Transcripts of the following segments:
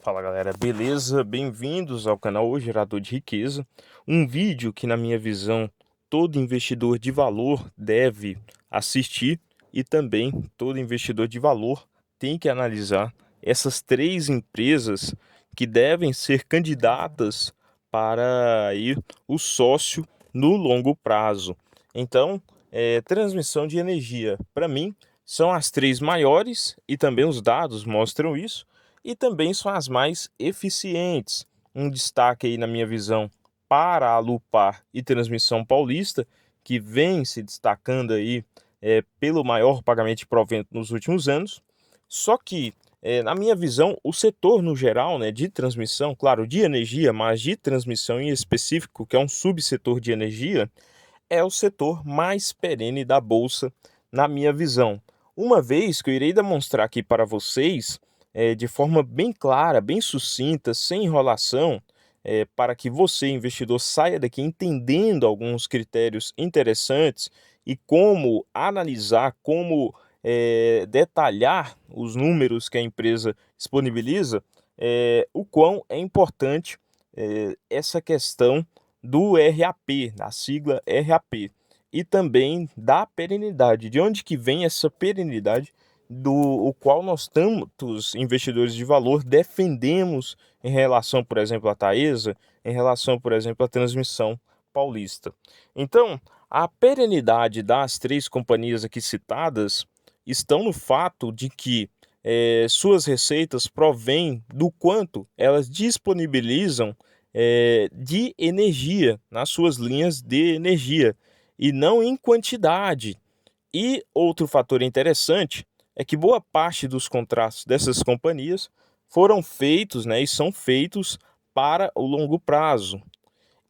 Fala galera, beleza? Bem-vindos ao canal O Gerador de Riqueza, um vídeo que, na minha visão, todo investidor de valor deve assistir e também todo investidor de valor tem que analisar essas três empresas que devem ser candidatas para aí o sócio no longo prazo. Então, transmissão de energia, para mim, são as três maiores e também os dados mostram isso e também são as mais eficientes. Um destaque aí, na minha visão, para a Lupar e Transmissão Paulista, que vem se destacando aí pelo maior pagamento de provento nos últimos anos. Só que, na minha visão, o setor no geral, né, de transmissão, claro, de energia, mas de transmissão em específico, que é um subsetor de energia, é o setor mais perene da bolsa, na minha visão. Uma vez que eu irei demonstrar aqui para vocês, de forma bem clara, bem sucinta, sem enrolação, para que você, investidor, saia daqui entendendo alguns critérios interessantes e como analisar, como detalhar os números que a empresa disponibiliza, o quão é importante essa questão do RAP, da sigla RAP, e também da perenidade. De onde que vem essa perenidade do o qual nós tantos investidores de valor defendemos em relação, por exemplo, à Taesa, em relação, por exemplo, à Transmissão Paulista. Então, a perenidade das três companhias aqui citadas estão no fato de que suas receitas provêm do quanto elas disponibilizam de energia nas suas linhas de energia e não em quantidade. E outro fator interessante é que boa parte dos contratos dessas companhias foram feitos, né, e são feitos para o longo prazo.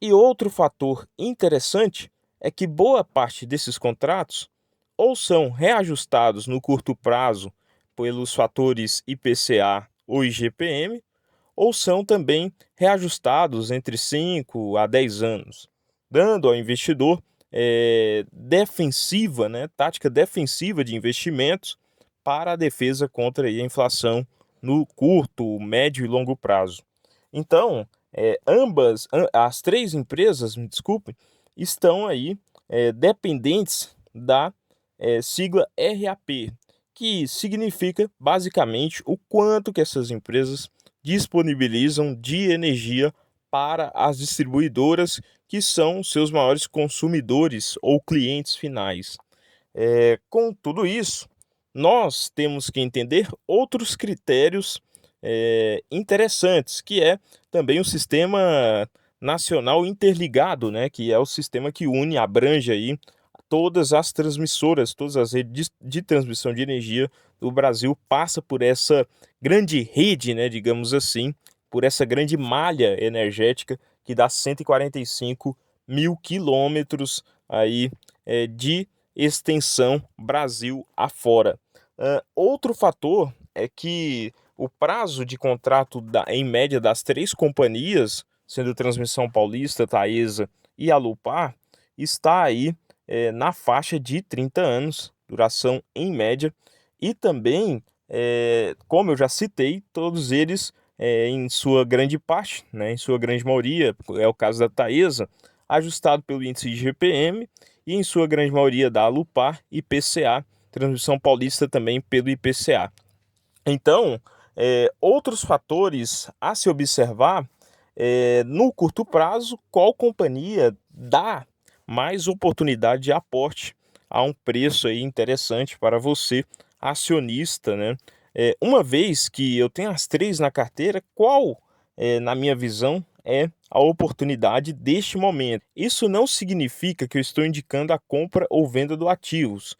E outro fator interessante é que boa parte desses contratos ou são reajustados no curto prazo pelos fatores IPCA ou IGPM, ou são também reajustados entre 5 a 10 anos, dando ao investidor defensiva, né, tática defensiva de investimentos para a defesa contra aí, a inflação no curto, médio e longo prazo. Então, as três empresas, me desculpe, estão aí dependentes da sigla RAP, que significa basicamente o quanto que essas empresas disponibilizam de energia para as distribuidoras, que são seus maiores consumidores ou clientes finais. Com tudo isso, nós temos que entender outros critérios interessantes, que é também o Sistema Nacional Interligado, né, que é o sistema que une, abrange aí todas as transmissoras, todas as redes de transmissão de energia do Brasil, passa por essa grande rede, né, digamos assim, por essa grande malha energética que dá 145 mil quilômetros aí de extensão Brasil afora. Outro fator é que o prazo de contrato em média das três companhias, sendo Transmissão Paulista, Taesa e Alupar, está aí na faixa de 30 anos, duração em média, e também, como eu já citei, todos eles, em sua grande parte, né, em sua grande maioria, é o caso da Taesa, ajustado pelo índice IGPM, e em sua grande maioria da Alupar e PCA, Transmissão Paulista também pelo IPCA. Então, outros fatores a se observar no curto prazo, qual companhia dá mais oportunidade de aporte a um preço aí interessante para você, acionista, né? Uma vez que eu tenho as três na carteira, qual, na minha visão, é a oportunidade deste momento? Isso não significa que eu estou indicando a compra ou venda do ativos.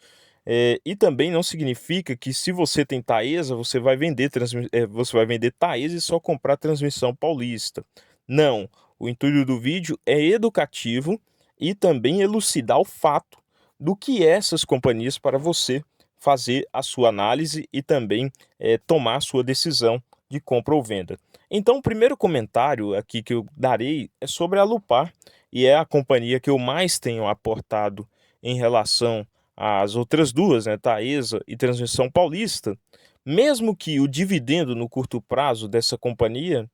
E também não significa que, se você tem Taesa, você vai vender Taesa e só comprar Transmissão Paulista. Não, o intuito do vídeo é educativo e também elucidar o fato do que é essas companhias para você fazer a sua análise e também tomar a sua decisão de compra ou venda. Então, o primeiro comentário aqui que eu darei é sobre a Lupar, e é a companhia que eu mais tenho aportado em relação às outras duas, né, Taesa e Transmissão Paulista, mesmo que o dividendo no curto prazo dessa companhia,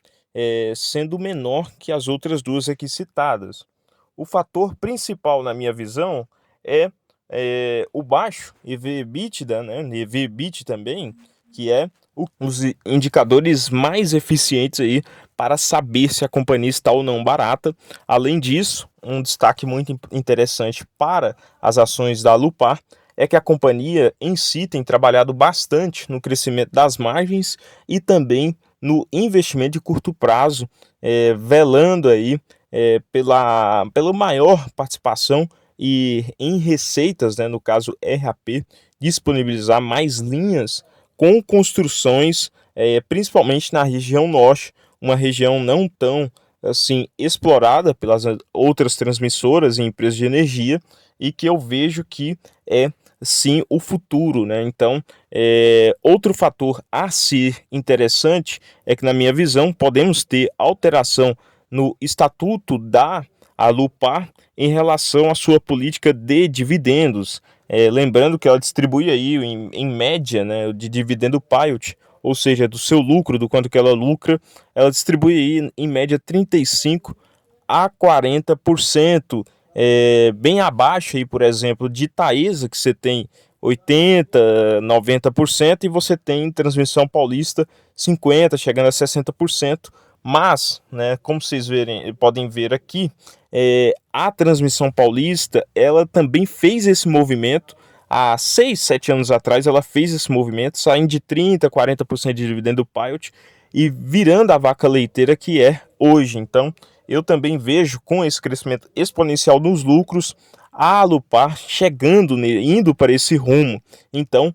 sendo menor que as outras 2 aqui citadas. O fator principal na minha visão é, o baixo EV/EBITDA, né, EV/EBIT também, que é os indicadores mais eficientes aí para saber se a companhia está ou não barata. Além disso, um destaque muito interessante para as ações da Alupar é que a companhia em si tem trabalhado bastante no crescimento das margens e também no investimento de curto prazo, velando aí pela maior participação e em receitas, né, no caso RAP, disponibilizar mais linhas com construções, principalmente na região norte, uma região não tão assim explorada pelas outras transmissoras e empresas de energia, e que eu vejo que é sim o futuro, né? Então, outro fator a ser interessante é que, na minha visão, podemos ter alteração no estatuto da Alupar em relação à sua política de dividendos. Lembrando que ela distribui aí em média, né, de dividendo payout, ou seja, do seu lucro, do quanto que ela lucra, ela distribui aí em média 35 a 40%, bem abaixo aí, por exemplo, de Taesa, que você tem 80, 90%, e você tem Transmissão Paulista 50, chegando a 60%. Mas, né, como vocês podem ver aqui, a Transmissão Paulista, ela também fez esse movimento há 6, 7 anos atrás. Ela fez esse movimento, saindo de 30, 40% de dividendo payout e virando a vaca leiteira que é hoje. Então, eu também vejo, com esse crescimento exponencial nos lucros, a Alupar chegando, indo para esse rumo. Então,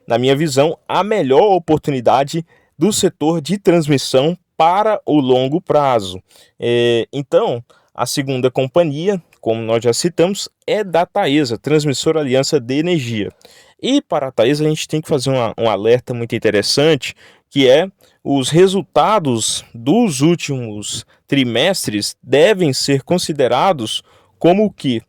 na minha visão, a melhor oportunidade do setor de transmissão para o longo prazo. Então, a segunda companhia, como nós já citamos, é da Taesa, Transmissora Aliança de Energia. E para a Taesa a gente tem que fazer um alerta muito interessante, que é os resultados dos últimos trimestres devem ser considerados como o que?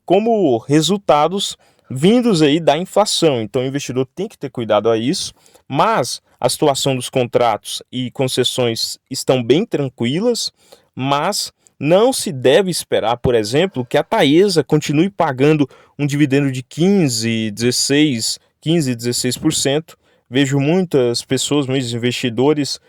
Como resultados vindos aí da inflação. Então o investidor tem que ter cuidado a isso, mas a situação dos contratos e concessões estão bem tranquilas, mas não se deve esperar, por exemplo, que a Taesa continue pagando um dividendo de 16%. Vejo muitas pessoas, muitos investidores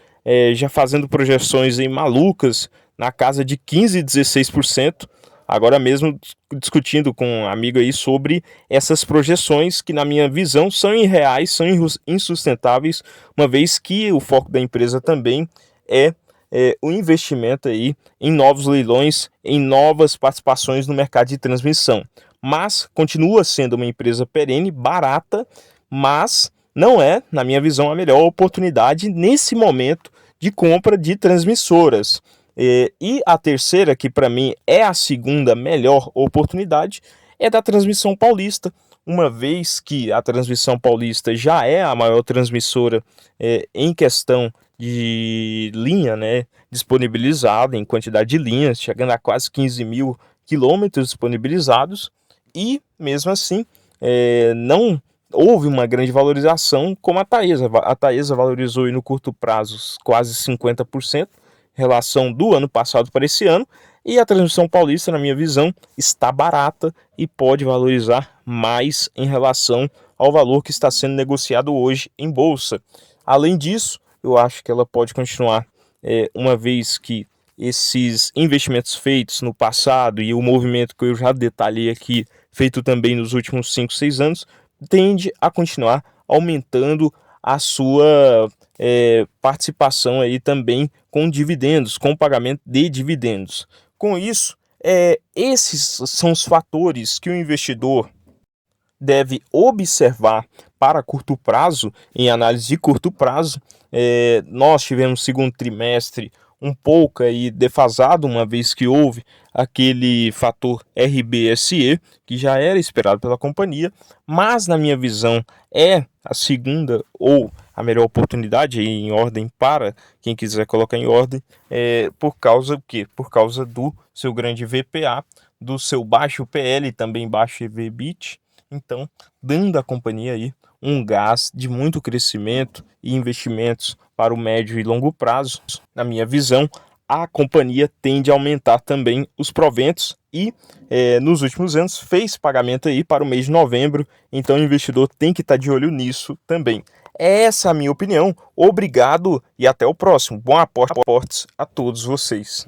já fazendo projeções aí malucas na casa de 15%, 16%. Agora mesmo discutindo com um amigo aí sobre essas projeções que, na minha visão, são irreais, são insustentáveis, uma vez que o foco da empresa também é o investimento aí em novos leilões, em novas participações no mercado de transmissão. Mas continua sendo uma empresa perene, barata, mas não é, na minha visão, a melhor oportunidade nesse momento de compra de transmissoras. E a terceira, que para mim é a segunda melhor oportunidade, é da Transmissão Paulista, uma vez que a Transmissão Paulista já é a maior transmissora em questão de linha, né, disponibilizada, em quantidade de linhas, chegando a quase 15 mil quilômetros disponibilizados, e mesmo assim não houve uma grande valorização como a Taesa. A Taesa valorizou no curto prazo quase 50%, em relação do ano passado para esse ano, e a Transmissão Paulista, na minha visão, está barata e pode valorizar mais em relação ao valor que está sendo negociado hoje em bolsa. Além disso, eu acho que ela pode continuar, uma vez que esses investimentos feitos no passado e o movimento que eu já detalhei aqui, feito também nos últimos 5, 6 anos, tende a continuar aumentando a sua participação aí também com dividendos, com pagamento de dividendos. Com isso, esses são os fatores que o investidor deve observar para curto prazo, em análise de curto prazo. Nós tivemos segundo trimestre um pouco aí defasado, uma vez que houve aquele fator RBSE, que já era esperado pela companhia, mas na minha visão é a segunda ou a melhor oportunidade aí em ordem para quem quiser colocar em ordem, por causa do quê? Por causa do seu grande VPA, do seu baixo PL, também baixo EV/EBIT, Então, dando à companhia aí um gás de muito crescimento e investimentos para o médio e longo prazo, na minha visão, a companhia tende a aumentar também os proventos e, nos últimos anos, fez pagamento aí para o mês de novembro, então o investidor tem que estar de olho nisso também. Essa é a minha opinião. Obrigado e até o próximo. Bom aportes a todos vocês.